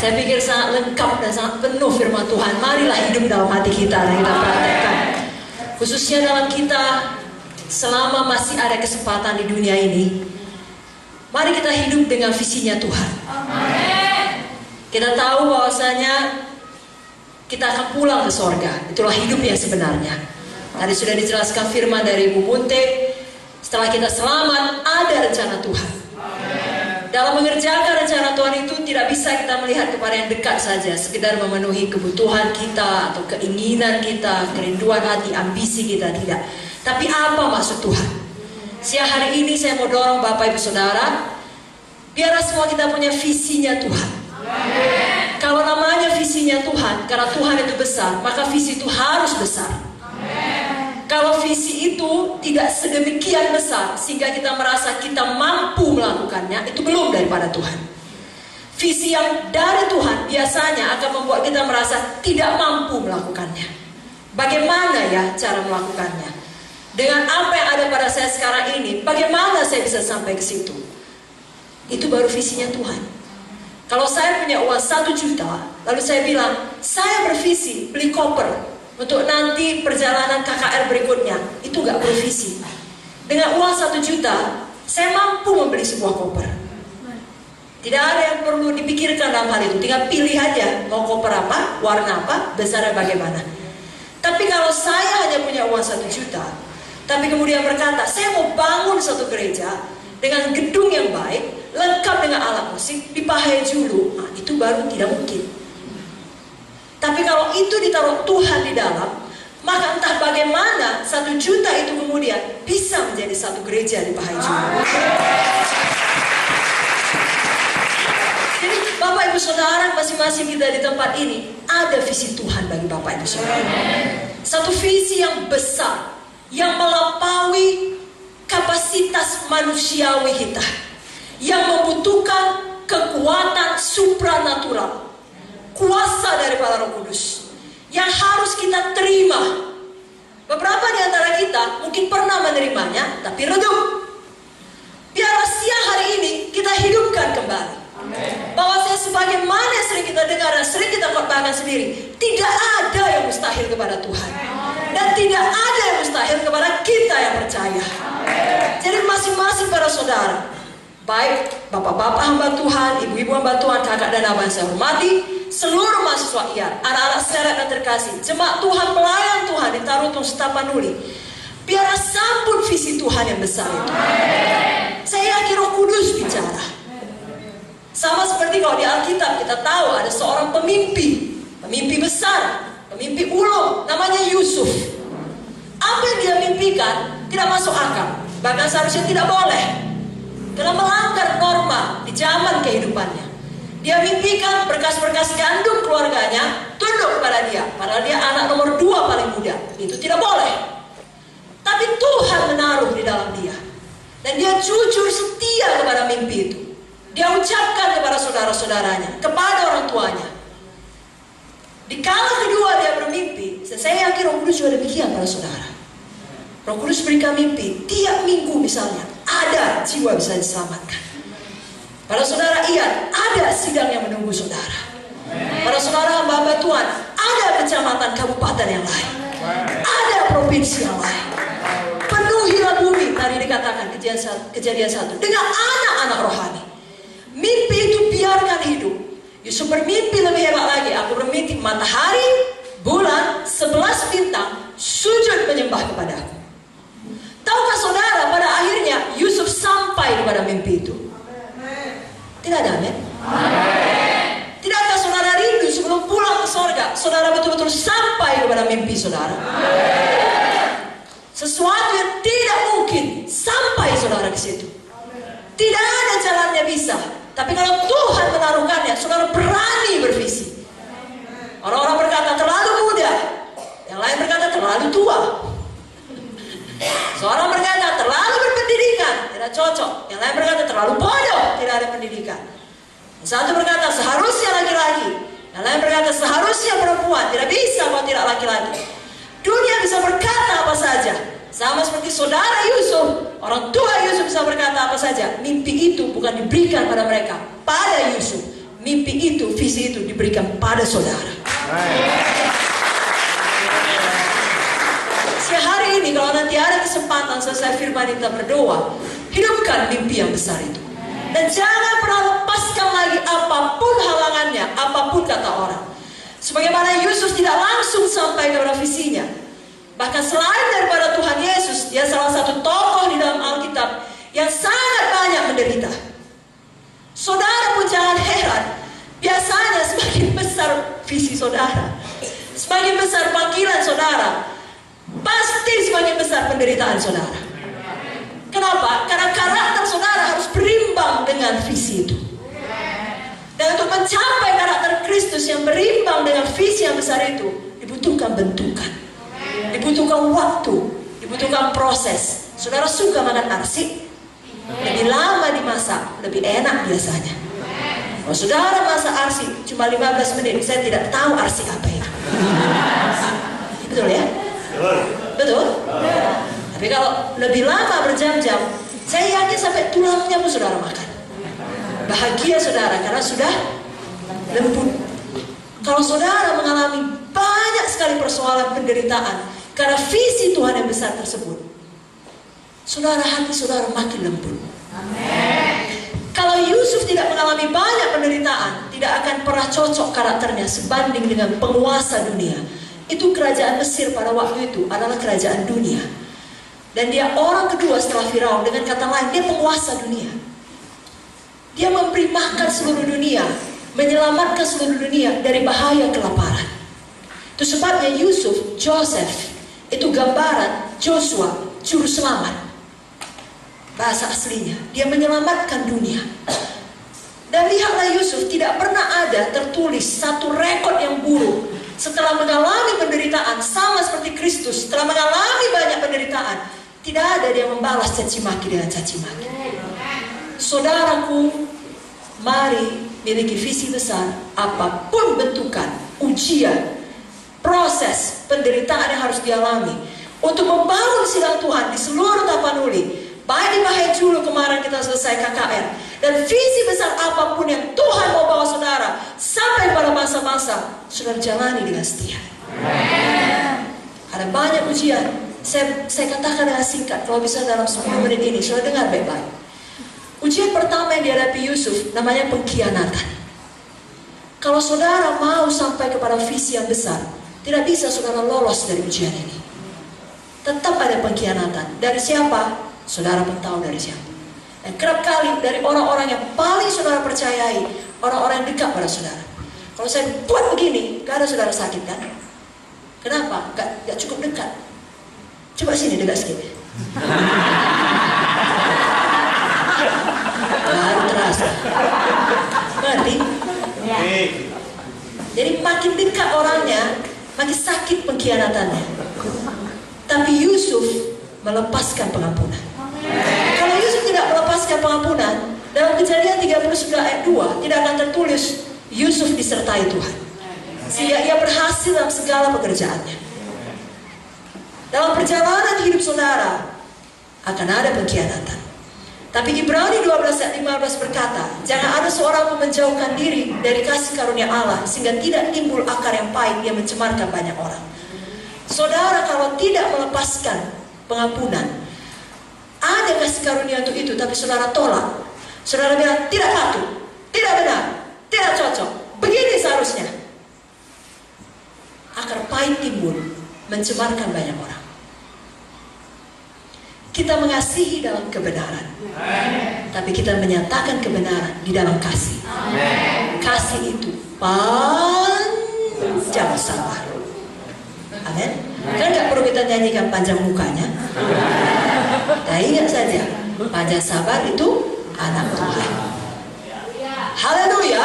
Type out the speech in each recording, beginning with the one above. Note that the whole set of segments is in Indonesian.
Saya pikir sangat lengkap dan sangat penuh firman Tuhan. Marilah hidup dalam hati kita dan kita praktekkan. Khususnya dalam kita selama masih ada kesempatan di dunia ini. Mari kita hidup dengan visinya Tuhan. Kita tahu bahwasanya kita akan pulang ke sorga. Itulah hidup yang sebenarnya. Tadi sudah dijelaskan firman dari Ibu Bunte. Setelah kita selamat, ada rencana Tuhan. Dalam mengerjakan rencana Tuhan itu tidak bisa kita melihat kepada yang dekat saja, sekedar memenuhi kebutuhan kita atau keinginan kita, kerinduan hati, ambisi kita, tidak. Tapi apa maksud Tuhan? Siang hari ini saya mau dorong Bapak Ibu Saudara, biarlah semua kita punya visinya Tuhan. Kalau namanya visinya Tuhan, karena Tuhan itu besar, maka visi itu harus besar. Kalau visi itu tidak sedemikian besar sehingga kita merasa kita mampu melakukannya, itu belum daripada Tuhan. Visi yang dari Tuhan biasanya akan membuat kita merasa tidak mampu melakukannya. Bagaimana ya cara melakukannya? Dengan apa yang ada pada saya sekarang ini, bagaimana saya bisa sampai ke situ? Itu baru visinya Tuhan. Kalau saya punya uang 1 juta, lalu saya bilang, saya bervisi beli koper untuk nanti perjalanan KKR berikutnya, itu gak bervisi. Dengan uang 1 juta, saya mampu membeli sebuah koper. Tidak ada yang perlu dipikirkan dalam hal itu, tinggal pilih aja mau koper apa, warna apa, besarnya bagaimana. Tapi kalau saya hanya punya uang 1 juta, tapi kemudian berkata, saya mau bangun satu gereja dengan gedung yang baik, lengkap dengan alat musik, di Pahejulu, nah, itu baru tidak mungkin. Tapi kalau itu ditaruh Tuhan di dalam, maka entah bagaimana 1 juta itu kemudian bisa menjadi satu gereja di Pahejulu. Jadi Bapak Ibu Saudara, masing-masing kita di tempat ini ada visi Tuhan bagi Bapak Ibu Saudara. Satu visi yang besar, yang melampaui kapasitas manusiawi kita, yang membutuhkan kekuatan supranatural, kuasa daripada Roh Kudus yang harus kita terima. Beberapa di antara kita mungkin pernah menerimanya, tapi redup. Biarlah siang hari ini kita hidupkan kembali. Bahwa saya sebagaimana yang sering kita dengar dan sering kita khotbahkan sendiri, tidak ada yang mustahil kepada Tuhan. Dan tidak ada yang mustahil kepada kita yang percaya. Jadi masing-masing para saudara, baik bapak-bapak hamba Tuhan, ibu-ibu hamba Tuhan, kakak dan abang saya hormati, seluruh mahasiswa IAR, anak-anak seret dan terkasih, jemaat Tuhan, pelayan Tuhan di Tarutung Setapanuli, biarlah sambut visi Tuhan yang besar itu. Saya yakin Roh Kudus bicara. Sama seperti kalau di Alkitab kita tahu ada seorang pemimpi besar, pemimpi ulung, namanya Yusuf. Apa yang dia mimpikan tidak masuk akal, bahkan seharusnya tidak boleh, karena melanggar norma di zaman kehidupannya. Dia mimpikan berkas-berkas gandum keluarganya tunduk kepada dia, padahal dia anak nomor 2 paling muda. Itu tidak boleh. Tapi Tuhan menaruh di dalam dia, dan dia jujur setia kepada mimpi itu. Dia ucapkan kepada saudara-saudaranya, kepada orang tuanya. Di kala kedua dia bermimpi, saya yakin Roh Kudus juga demikian para saudara. Roh Kudus berikan mimpi, tiap minggu misalnya, ada jiwa bisa diselamatkan. Para saudara ingat, ada sidang yang menunggu saudara. Para saudara hamba-hamba Tuhan, ada kecamatan kabupaten yang lain, ada provinsi yang lain. Penuhilah bumi, tadi dikatakan kejadian 1, dengan anak-anak rohani. Mimpi itu biarkan hidup. Yusuf bermimpi lebih hebat lagi. Aku bermimpi matahari, bulan, 11 bintang sujud menyembah kepadaku. Tahukah saudara, pada akhirnya Yusuf sampai kepada mimpi itu? Tidak ada, amin? Tidakkah saudara rindu sebelum pulang ke sorga, saudara betul-betul sampai kepada mimpi saudara? Sesuatu yang tidak mungkin sampai saudara ke situ. Tidak ada jalannya bisa. Tapi kalau Tuhan menaruhkannya, saudara berani bervisi. Orang-orang berkata terlalu muda, yang lain berkata terlalu tua. Seorang berkata terlalu berpendidikan, tidak cocok. Yang lain berkata terlalu bodoh, tidak ada pendidikan. Satu berkata seharusnya laki-laki, yang lain berkata seharusnya perempuan, tidak bisa kalau tidak laki-laki. Dunia bisa berkata apa saja. Sama seperti saudara Yusuf, orang tua Yusuf bisa berkata apa saja. Mimpi itu bukan diberikan pada mereka, pada Yusuf. mimpi itu, visi itu diberikan pada saudara. Hari ini kalau nanti ada kesempatan selesai firman kita berdoa, hidupkan mimpi yang besar itu. Dan jangan pernah lepaskan lagi apapun halangannya, apapun kata orang. Sebagaimana Yusuf tidak langsung sampai kepada visinya. Bahkan selain daripada Tuhan Yesus, dia salah satu tokoh di dalam Alkitab yang sangat banyak menderita. Saudara pun jangan heran, biasanya semakin besar visi saudara, semakin besar panggilan saudara, pasti semakin besar penderitaan saudara. Kenapa? Karena karakter saudara harus berimbang dengan visi itu. Dan untuk mencapai karakter Kristus yang berimbang dengan visi yang besar itu, dibutuhkan bentukan, dibutuhkan waktu, dibutuhkan proses. Saudara suka makan arsik? Lebih lama dimasak, lebih enak biasanya. Kalau saudara masak arsik cuma 15 menit, saya tidak tahu arsik apa itu. Betul ya? Betul? Tapi kalau lebih lama berjam-jam, saya yakin sampai tulangnya pun saudara makan. Bahagia saudara karena sudah lembut. Kalau saudara mengalami banyak sekali persoalan penderitaan karena visi Tuhan yang besar tersebut, saudara, hati saudara makin lembut. Kalau Yusuf tidak mengalami banyak penderitaan, tidak akan pernah cocok karakternya sebanding dengan penguasa dunia. Itu kerajaan Mesir pada waktu itu adalah kerajaan dunia. Dan dia orang kedua setelah Firaun. Dengan kata lain, dia penguasa dunia. Dia memberi makan seluruh dunia, menyelamatkan seluruh dunia dari bahaya kelaparan. Itu sebabnya Yusuf, Joseph, itu gambaran Joshua, juru selamat. Bahasa aslinya, dia menyelamatkan dunia. Dan lihatlah Yusuf, tidak pernah ada tertulis satu rekod yang buruk. Setelah mengalami penderitaan, sama seperti Kristus, setelah mengalami banyak penderitaan, tidak ada dia membalas caci maki dengan caci maki. Saudaraku, mari miliki visi besar, apapun bentukan, ujian, proses, penderitaan yang harus dialami, untuk membangun sidang Tuhan di seluruh Tapanuli, baik di Bahayajulu kemarin kita selesai KKR, dan visi besar apapun yang Tuhan mau bawa saudara, sampai pada masa-masa, saudara jalani dengan setia. Ada banyak ujian. Saya katakan dengan singkat, kalau bisa dalam 10 menit ini, saudara dengar baik-baik. Ujian pertama yang dihadapi Yusuf namanya pengkhianatan. Kalau saudara mau sampai kepada visi yang besar, tidak bisa saudara lolos dari ujian ini. Tetap ada pengkhianatan. Dari siapa? Saudara pun tahu dari siapa. Dan kerap kali dari orang-orang yang paling saudara percayai, orang-orang yang dekat pada saudara. Kalau saya buat begini, gak ada saudara sakit kan? Kenapa? Gak cukup dekat. Coba sini dekat sedikit. Baru terasa. Ngerti? Jadi makin dekat orangnya, makin sakit pengkhianatannya. Tapi Yusuf melepaskan pengampunan. Kalau Yusuf tidak melepaskan pengampunan, dalam Kejadian 39 ayat 2 tidak akan tertulis Yusuf disertai Tuhan, sehingga ia berhasil dalam segala pekerjaannya. Dalam perjalanan hidup saudara akan ada pengkhianatan. Tapi Ibrani 12 ayat 15 berkata, jangan ada seorang pun menjauhkan diri dari kasih karunia Allah, sehingga tidak timbul akar yang pahit yang mencemarkan banyak orang. Saudara kalau tidak melepaskan pengampunan, ada kasih karunia untuk itu, tapi saudara tolak. Saudara bilang, tidak patut, tidak benar, tidak cocok, begini seharusnya. Akar pahit timbul, mencemarkan banyak orang. Kita mengasihi dalam kebenaran, tapi kita menyatakan kebenaran di dalam kasih. Kasih itu panjang sabar. Amin. Kan gak perlu kita nyanyikan panjang mukanya. Nah, ingat saja, panjang sabar itu anak Tuhan. Haleluya.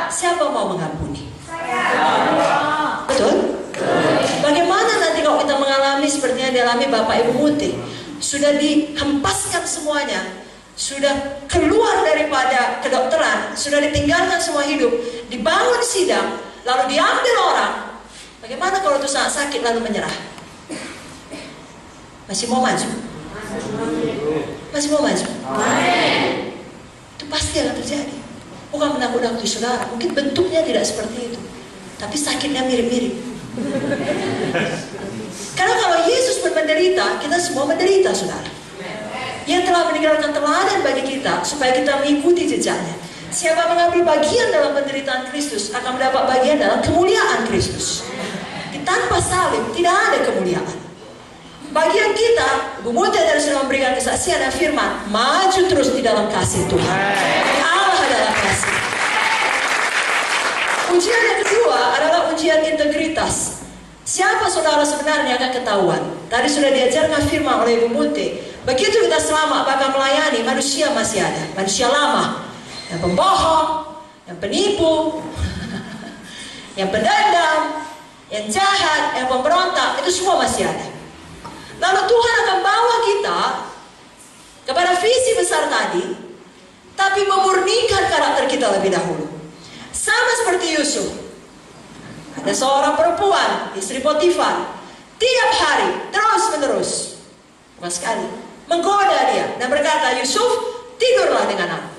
Siapa mau mengampuni? Betul? Bagaimana nanti kalau kita mengalami seperti yang dialami Bapak Ibu Muti? Sudah dihempaskan semuanya, sudah keluar daripada kedokteran, sudah ditinggalkan semua hidup, dibangun sidang, lalu diambil orang. Bagaimana kalau itu sangat sakit lalu menyerah? Masih mau maju? Masih mau maju? Itu pasti akan terjadi. bukan menakut-nakuti saudara. Mungkin bentuknya tidak seperti itu, tapi sakitnya mirip-mirip. Karena kalau Yesus pun menderita, kita semua menderita, saudara. Dia telah meninggalkan teladan bagi kita supaya kita mengikuti jejaknya. Siapa mengambil bagian dalam penderitaan Kristus akan mendapat bagian dalam kemuliaan Kristus. Tanpa salib tidak ada kemuliaan. Bagian kita, Ibu Mutia dari sudah memberikan kesaksian dan firman, maju terus di dalam kasih Tuhan. Allah adalah kasih. Ujian yang kedua adalah ujian integritas. Siapa saudara sebenarnya akan ketahuan. Tadi sudah diajarkan firman oleh Ibu Mutia. Begitu kita selamat bakal melayani, manusia masih ada. Manusia lama, yang pembohong, yang penipu, yang pendendam, yang jahat, yang pemberontak, itu semua masih ada. Lalu Tuhan akan bawa kita kepada visi besar tadi, tapi memurnikan karakter kita lebih dahulu. Sama seperti Yusuf. Ada seorang perempuan, istri Potifar, tiap hari, terus menerus, bukan sekali, menggoda dia dan berkata, Yusuf, tidurlah dengan aku.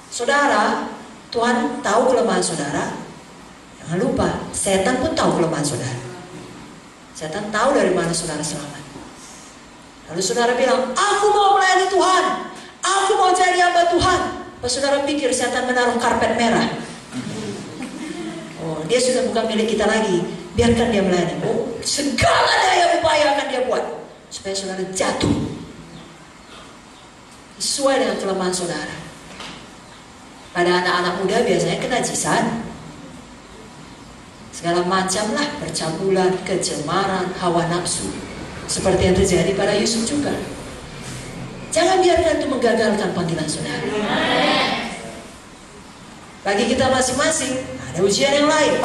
Saudara, Tuhan tahu kelemahan saudara. Jangan lupa, setan pun tahu kelemahan saudara. Setan tahu dari mana saudara selamat. Lalu saudara bilang, aku mau melayani Tuhan, aku mau jadi hamba Tuhan. Pas saudara pikir setan menaruh karpet merah. Oh, dia sudah bukan milik kita lagi. Biarkan dia melayani. Oh, segala daya upaya akan dia buat supaya saudara jatuh sesuai dengan kelemahan saudara. Pada anak-anak muda biasanya kenajisan, segala macam lah, percabulan, kecemaran, hawa nafsu, seperti yang terjadi pada Yusuf juga. Jangan biarkan itu menggagalkan panggilan saudara. Bagi kita masing-masing ada ujian yang lain.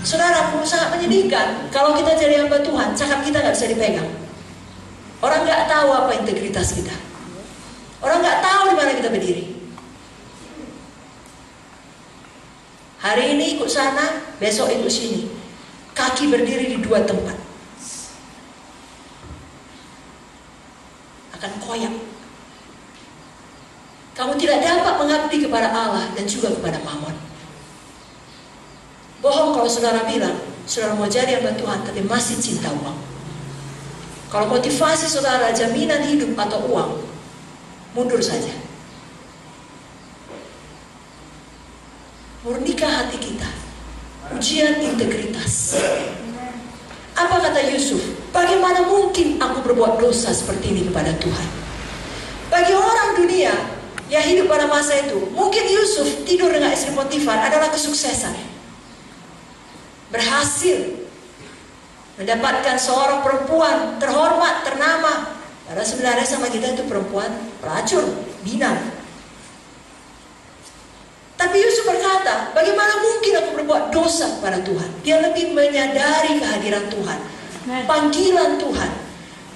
Saudaraku, sangat menyedihkan kalau kita jadi hamba Tuhan, cakap kita nggak bisa dipegang. Orang nggak tahu apa integritas kita. Orang nggak tahu di mana kita berdiri. Hari ini ikut sana, besok ikut sini. Kaki berdiri di dua tempat. Akan koyak. Kamu tidak dapat mengabdi kepada Allah dan juga kepada Mammon. Bohong kalau saudara bilang, saudara mau jadi hamba Tuhan tapi masih cinta uang. Kalau motivasi saudara jaminan hidup atau uang, mundur saja. Murnikan hati kita. Ujian integritas. Apa kata Yusuf? Bagaimana mungkin aku berbuat dosa seperti ini kepada Tuhan? Bagi orang dunia yang hidup pada masa itu, mungkin Yusuf tidur dengan istri Potifar adalah kesuksesan. Berhasil mendapatkan seorang perempuan terhormat, ternama. Padahal sebenarnya sama kita itu perempuan pelacur, binang. Tapi Yusuf berkata, bagaimana mungkin aku berbuat dosa kepada Tuhan? Dia lebih menyadari kehadiran Tuhan, panggilan Tuhan,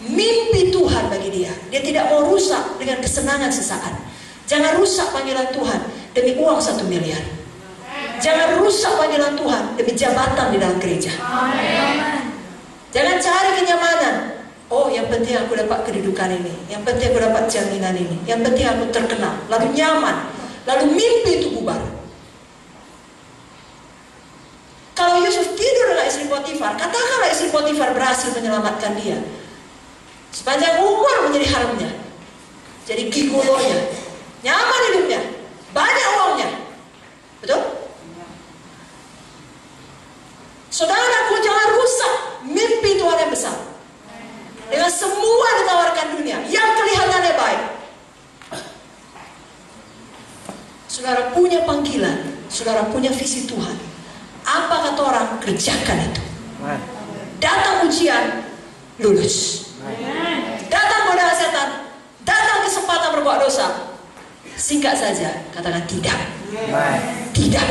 mimpi Tuhan bagi dia. Dia tidak mau rusak dengan kesenangan sesaat. Jangan rusak panggilan Tuhan demi uang 1 miliar. Jangan rusak panggilan Tuhan demi jabatan di dalam gereja. Jangan cari kenyamanan. Oh, yang penting aku dapat kedudukan ini, yang penting aku dapat jaminan ini, yang penting aku terkenal, lalu nyaman. Lalu mimpi itu bubar. Kalau Yusuf tidur dengan istri Potifar, katakanlah istri Potifar berhasil menyelamatkan dia. Sepanjang umur menjadi haremnya, jadi gigolonya, nyaman hidupnya, banyak uangnya. Betul? Saudaraku, jangan rusak mimpi Tuhan yang besar dengan semua ditawarkan dunia yang kelihatannya baik. Saudara punya panggilan, saudara punya visi Tuhan. Apa kata orang? Kerjakan itu. Datang ujian, lulus. Datang godaan setan, datang kesempatan berbuat dosa, singkat saja, katakan tidak. Tidak.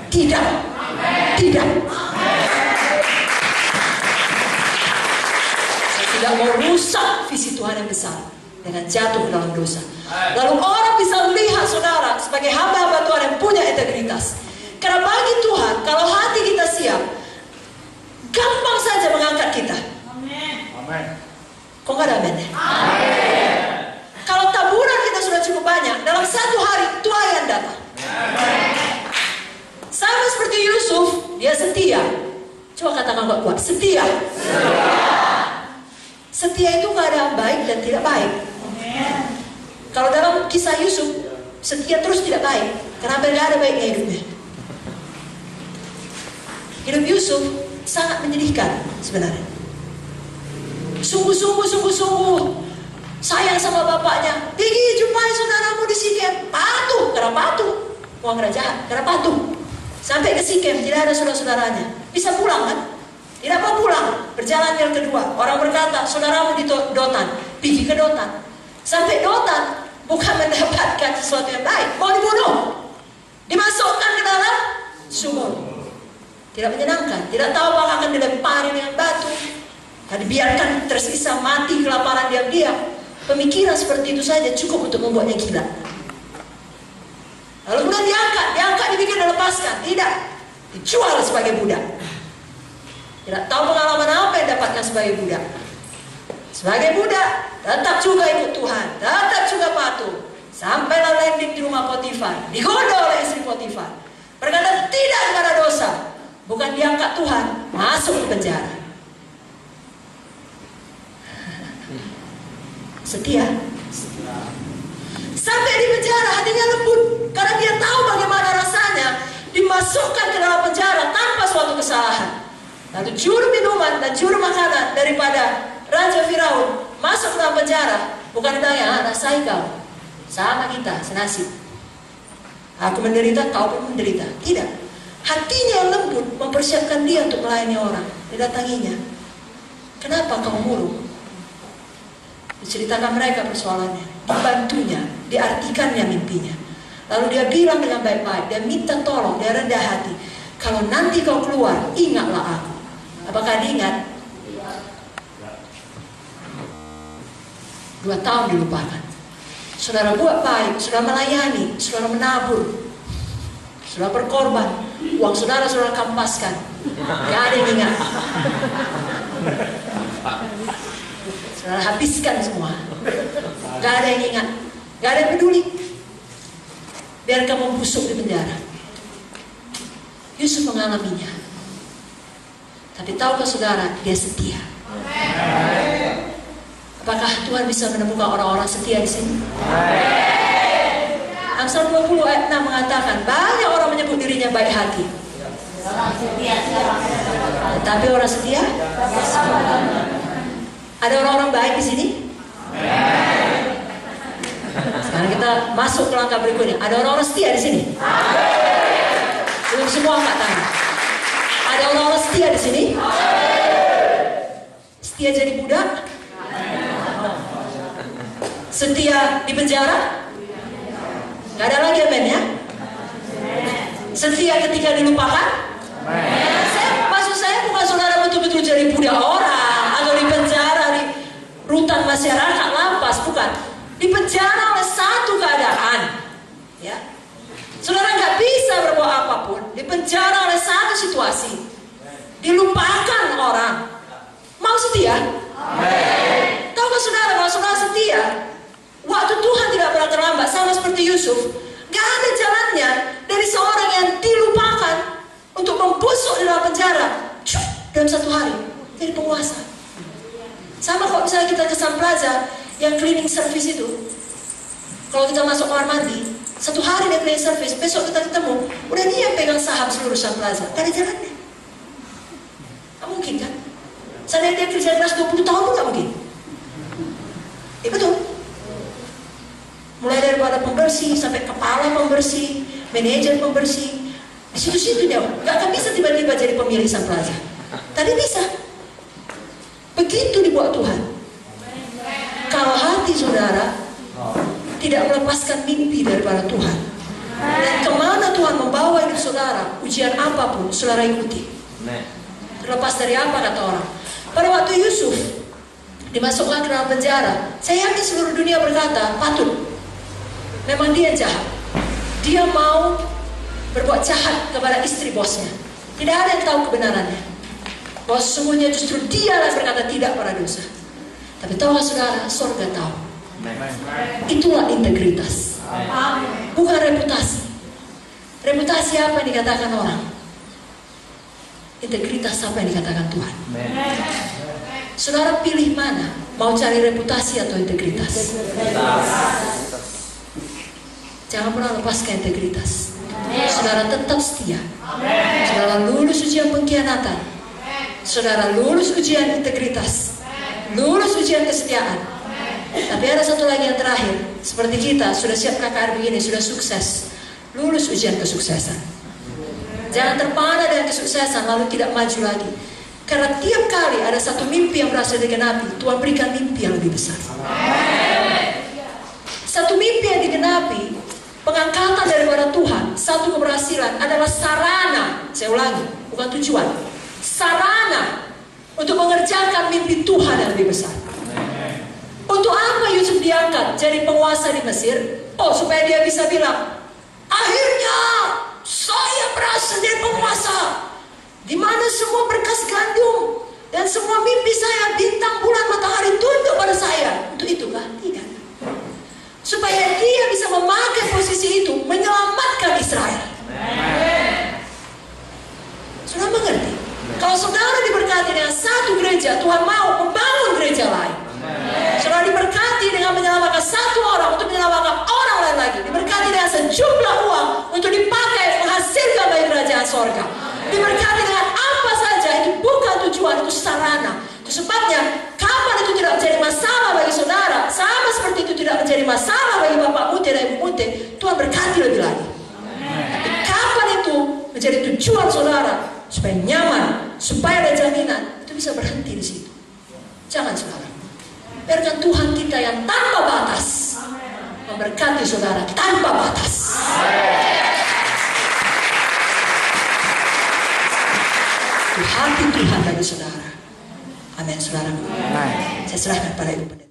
Tidak. Tidak. Saya tidak mau rusak visi Tuhan yang besar dengan jatuh ke dalam dosa. Lalu orang bisa melihat saudara sebagai hamba-hamba Tuhan yang punya integritas. Karena bagi Tuhan, kalau hati kita siap, gampang saja mengangkat kita. Amin. Kok gak ada amin? Amin. Kalau taburan kita sudah cukup banyak, dalam satu hari Tuhan yang datang. sama kuat. Setia. Setia itu keadaan baik dan tidak baik. Kalau dalam kisah Yusuf, setia terus tidak baik. Kenapa tidak ada baiknya hidupnya? Hidup Yusuf sangat menyedihkan sebenarnya. Sungguh sayang sama bapaknya. Pergi jumpai saudaramu di Sikem. Patuh, karena patuh. Uang kerajaan, karena patuh. Sampai ke Sikem, tidak ada saudara-saudaranya. Bisa pulang kan? Tidak mau pulang. Berjalan yang kedua, orang berkata, saudaramu di Dotan. Pergi ke Dotan. Sampai Dotan, bukan mendapatkan sesuatu yang baik, mau dibunuh. Dimasukkan ke dalam sumur. Tidak menyenangkan. Tidak tahu apakah akan dilempari dengan batu, dan dibiarkan tersisa mati kelaparan diam-diam. Pemikiran seperti itu saja cukup untuk membuatnya gila. Lalu kemudian diangkat, dibikin dan lepaskan. Tidak, dijual sebagai budak. Tidak tahu pengalaman apa yang dapatkan sebagai budak. Sebagai budak, tetap juga ikut Tuhan, tetap juga patuh. Sampailah landing di rumah Potifar, digoda oleh istri Potifar. Berkata tidak ada dosa. Bukan diangkat Tuhan, masuk ke penjara. Setia. Sampai di penjara hatinya lembut, karena dia tahu bagaimana rasanya dimasukkan ke dalam penjara tanpa suatu kesalahan. Lalu juru minuman dan juru makanan daripada Raja Firaun masuk ke dalam penjara. Bukan ditanya, rasai kau, sama kita, senasib. Aku menderita, kau pun menderita. Tidak. Hatinya yang lembut mempersiapkan dia untuk melayani orang. Didatanginya. Kenapa kau murung? Diceritakan mereka persoalannya. Dibantunya, diartikannya mimpinya. Lalu dia bilang dengan baik-baik, dia minta tolong, dia rendah hati. Kalau nanti kau keluar, ingatlah aku. Apakah diingat? 2 tahun dilupakan. Saudara buat baik, saudara melayani, saudara menabur, saudara berkorban. Uang saudara kampaskan. Gak ada yang ingat. Saudara habiskan semua. Gak ada yang ingat. Gak ada yang peduli. Biarkan membusuk di penjara. Yusuf mengalaminya. Tapi tahukah saudara, dia setia. Apakah Tuhan bisa menemukan orang-orang setia di sini? Amsal 20 ayat 6 mengatakan, banyak orang menyebut dirinya baik hati, tetapi orang setia? Ada orang-orang baik di sini? Sekarang kita masuk ke langkah berikutnya. Ada orang-orang setia di sini? Belum semua angkat tangan. Ada orang-orang setia di sini? Setia jadi budak? Setia di penjara? Gak ada lagi amen ya? Setia ketika dilupakan? Maksud saya bukan saudara betul-betul jadi budak orang atau di penjara, di rutan masyarakat, lapas, bukan. Di penjara oleh satu keadaan, ya. Saudara nggak bisa berbuat apapun. Di penjara oleh satu situasi, dilupakan orang. Mau setia? Tahukah saudara, kalau saudara setia, waktu Tuhan tidak pernah terlambat, sama seperti Yusuf. Gak ada jalannya dari seorang yang dilupakan untuk membusuk di dalam penjara dalam 1 hari jadi penguasa. Sama kalau misalnya kita ke Sun Plaza yang cleaning service itu, kalau kita masuk kamar mandi 1 hari dia cleaning service, besok kita ketemu udah dia yang pegang saham seluruh Sun Plaza. Gak ada jalannya. Gak mungkin kan? Seandainya dia kerja keras 20 tahun pun gak mungkin. Betul. Mulai daripada pembersih sampai kepala pembersih, manajer pembersih, di situ-situ dia gak akan bisa tiba-tiba jadi pemilik Sun Plaza. Tadi bisa. Begitu dibuat Tuhan. Kalau hati saudara tidak melepaskan mimpi daripada Tuhan, dan kemana Tuhan membawa hidup saudara, ujian apapun saudara ikuti. Terlepas dari apa kata orang. Pada waktu Yusuf dimasukkan ke dalam penjara, saya yakin seluruh dunia berkata, patut. Memang dia jahat. Dia mau berbuat jahat kepada istri bosnya. Tidak ada yang tahu kebenarannya. Bahwa sesungguhnya justru dia yang berkata tidak pada dosa. Tapi tahukah saudara, surga tahu. Itulah integritas. Bukan reputasi. Reputasi apa yang dikatakan orang? integritas apa yang dikatakan Tuhan. Saudara pilih mana? Mau cari reputasi atau integritas? Jangan pernah lepaskan integritas. Saudara tetap setia. Saudara lulus ujian pengkhianatan. Saudara lulus ujian integritas. Lulus ujian kesetiaan. Tapi ada satu lagi yang terakhir. Seperti kita, sudah siap KKR begini, sudah sukses. Lulus ujian kesuksesan. Jangan terpana dengan kesuksesan lalu tidak maju lagi. Karena tiap kali ada satu mimpi yang berhasil digenapi, Tuhan berikan mimpi yang lebih besar. Satu mimpi yang digenapi, pengangkatan daripada Tuhan, satu keberhasilan adalah sarana. Saya ulangi, bukan tujuan. Sarana untuk mengerjakan mimpi Tuhan yang lebih besar. Untuk apa Yusuf diangkat jadi penguasa di Mesir? Oh, supaya dia bisa bilang, akhirnya saya berhasil jadi penguasa, di mana semua berkas gandum dan semua mimpi saya, bintang, bulan, matahari tunduk pada saya. Untuk itu kah? Tidak. Supaya dia bisa memakai posisi itu menyelamatkan Israel. Sudah mengerti? Kalau saudara diberkati dengan satu gereja, Tuhan mau membangun gereja lain. Saudara diberkati dengan menyelamatkan satu orang untuk menyelamatkan orang lain lagi. Diberkati dengan sejumlah uang untuk dipakai menghasilkan bagi kerajaan sorga. Diberkati dengan apa saja, itu bukan tujuan, itu sarana. Itu sebabnya kapan itu tidak menjadi masalah bagi saudara, sama seperti itu tidak menjadi masalah bagi Bapak Mute dan Ibu Mute, Tuhan berkati lebih lagi. Tapi kapan itu menjadi tujuan saudara, supaya nyaman, supaya ada jaminan, itu bisa berhenti di situ. Jangan saudara. Biarkan Tuhan kita yang tanpa batas memberkati saudara tanpa batas. Itu hati Tuhan bagi saudara. Amin, saudara. Saya serahkan pada Ibu Pendeta.